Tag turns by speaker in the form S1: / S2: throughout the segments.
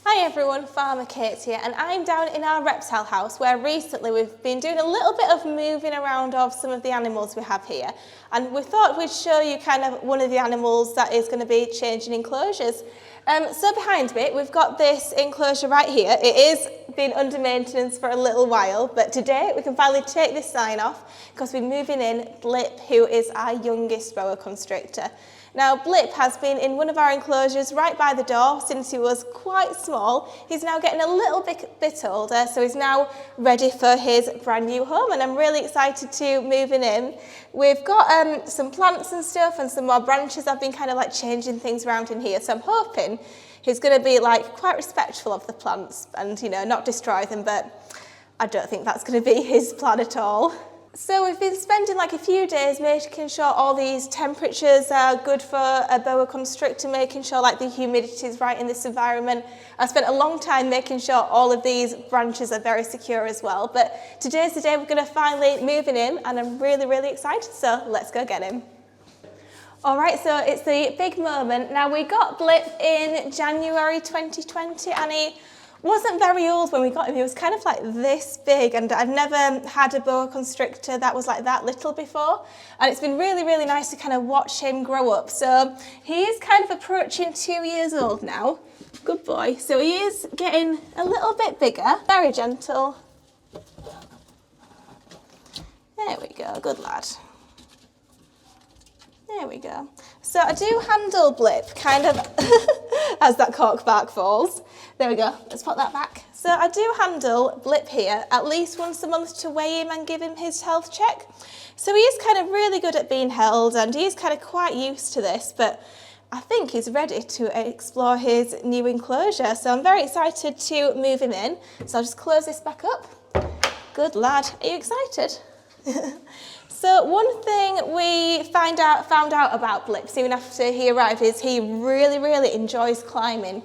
S1: Hi everyone, Farmer Kate here, and I'm down in our reptile house where recently we've been doing a little bit of moving around of some of the animals we have here, and we thought we'd show you kind of one of the animals that is going to be changing enclosures. So behind me we've got this enclosure right here. It is been under maintenance for a little while, but today we can finally take this sign off because we're moving in Blip, who is our youngest boa constrictor. Now, Blip has been in one of our enclosures right by the door since he was quite small. He's now getting a little bit older, so he's now ready for his brand new home, and I'm really excited to move him in. We've got some plants and stuff and some more branches. I've been kind of like changing things around in here, so I'm hoping he's going to be like quite respectful of the plants and, you know, not destroy them, but I don't think that's going to be his plan at all. So we've been spending like a few days making sure all these temperatures are good for a boa constrictor, making sure like the humidity is right in this environment. I spent a long time making sure all of these branches are very secure as well. But today's the day we're going to finally move him in, and I'm really, really excited. So let's go get him. All right, so it's the big moment. Now, we got Blip in January 2020, and he wasn't very old when we got him. He was kind of like this big, and I've never had a boa constrictor that was like that little before. And it's been really, really nice to kind of watch him grow up. So he is kind of approaching 2 years old now. Good boy. So he is getting a little bit bigger, very gentle. There we go, good lad. There we go. So I do handle Blip kind of as that cork bark falls. There we go, let's put that back. So I do handle Blip here at least once a month to weigh him and give him his health check. So he is kind of really good at being held, and he's kind of quite used to this, but I think he's ready to explore his new enclosure. So I'm very excited to move him in. So I'll just close this back up. Good lad, are you excited? So one thing we found out about Blip soon after he arrived is he really, really enjoys climbing.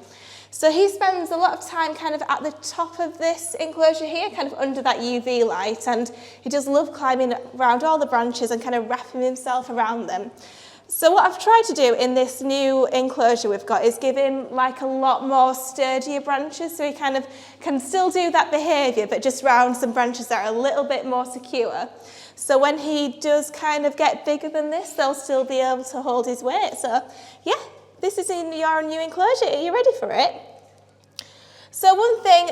S1: So he spends a lot of time kind of at the top of this enclosure here, kind of under that UV light, and he does love climbing around all the branches and kind of wrapping himself around them. So what I've tried to do in this new enclosure we've got is give him like a lot more sturdier branches, so he kind of can still do that behaviour, but just round some branches that are a little bit more secure. So when he does kind of get bigger than this, they'll still be able to hold his weight. So yeah, this is in your new enclosure. Are you ready for it? So one thing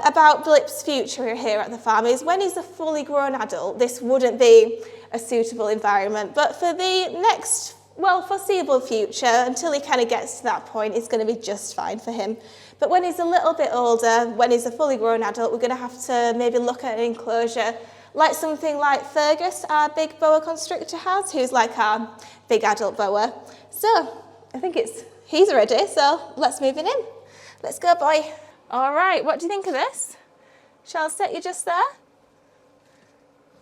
S1: about Blip's future here at the farm is when he's a fully grown adult, this wouldn't be a suitable environment. But for the next, foreseeable future, until he kind of gets to that point, it's going to be just fine for him. But when he's a little bit older, when he's a fully grown adult, we're going to have to maybe look at an enclosure like something like Fergus, our big boa constrictor, has, who's like our big adult boa. So I think he's ready, so let's move him in. Let's go, boy. All right, what do you think of this? Shall I set you just there?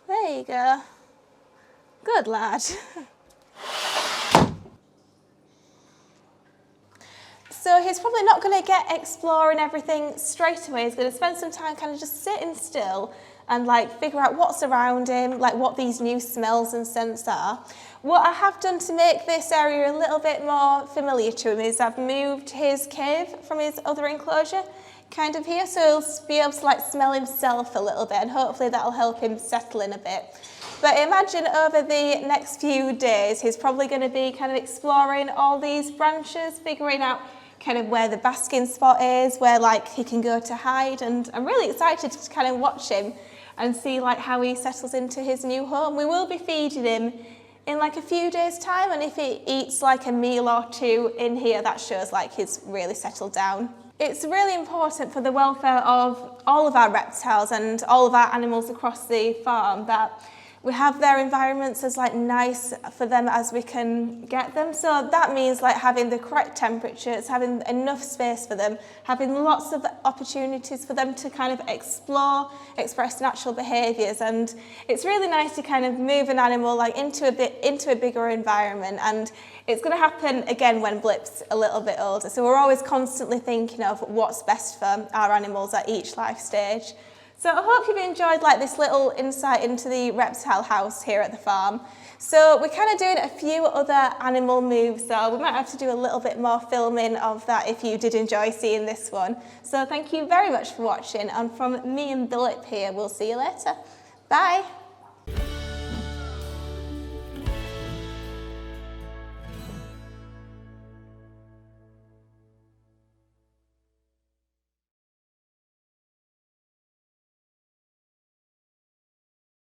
S1: There you go. Good lad. So he's probably not going to get exploring everything straight away. He's going to spend some time kind of just sitting still and like figure out what's around him, like what these new smells and scents are. What I have done to make this area a little bit more familiar to him is I've moved his cave from his other enclosure kind of here, so he'll be able to like smell himself a little bit, and hopefully that'll help him settle in a bit. But imagine over the next few days, he's probably going to be kind of exploring all these branches, figuring out kind of where the basking spot is, where like he can go to hide, and I'm really excited to kind of watch him and see like how he settles into his new home. We will be feeding him in like a few days' time, and if he eats like a meal or two in here, that shows like he's really settled down. It's really important for the welfare of all of our reptiles and all of our animals across the farm that we have their environments as like nice for them as we can get them. So that means like having the correct temperatures, having enough space for them, having lots of opportunities for them to kind of explore, express natural behaviours. And it's really nice to kind of move an animal like into a bigger environment. And it's going to happen again when Blip's a little bit older. So we're always constantly thinking of what's best for our animals at each life stage. So I hope you've enjoyed like this little insight into the reptile house here at the farm. So we're kind of doing a few other animal moves, so we might have to do a little bit more filming of that if you did enjoy seeing this one. So thank you very much for watching, and from me and Blip here, we'll see you later. Bye.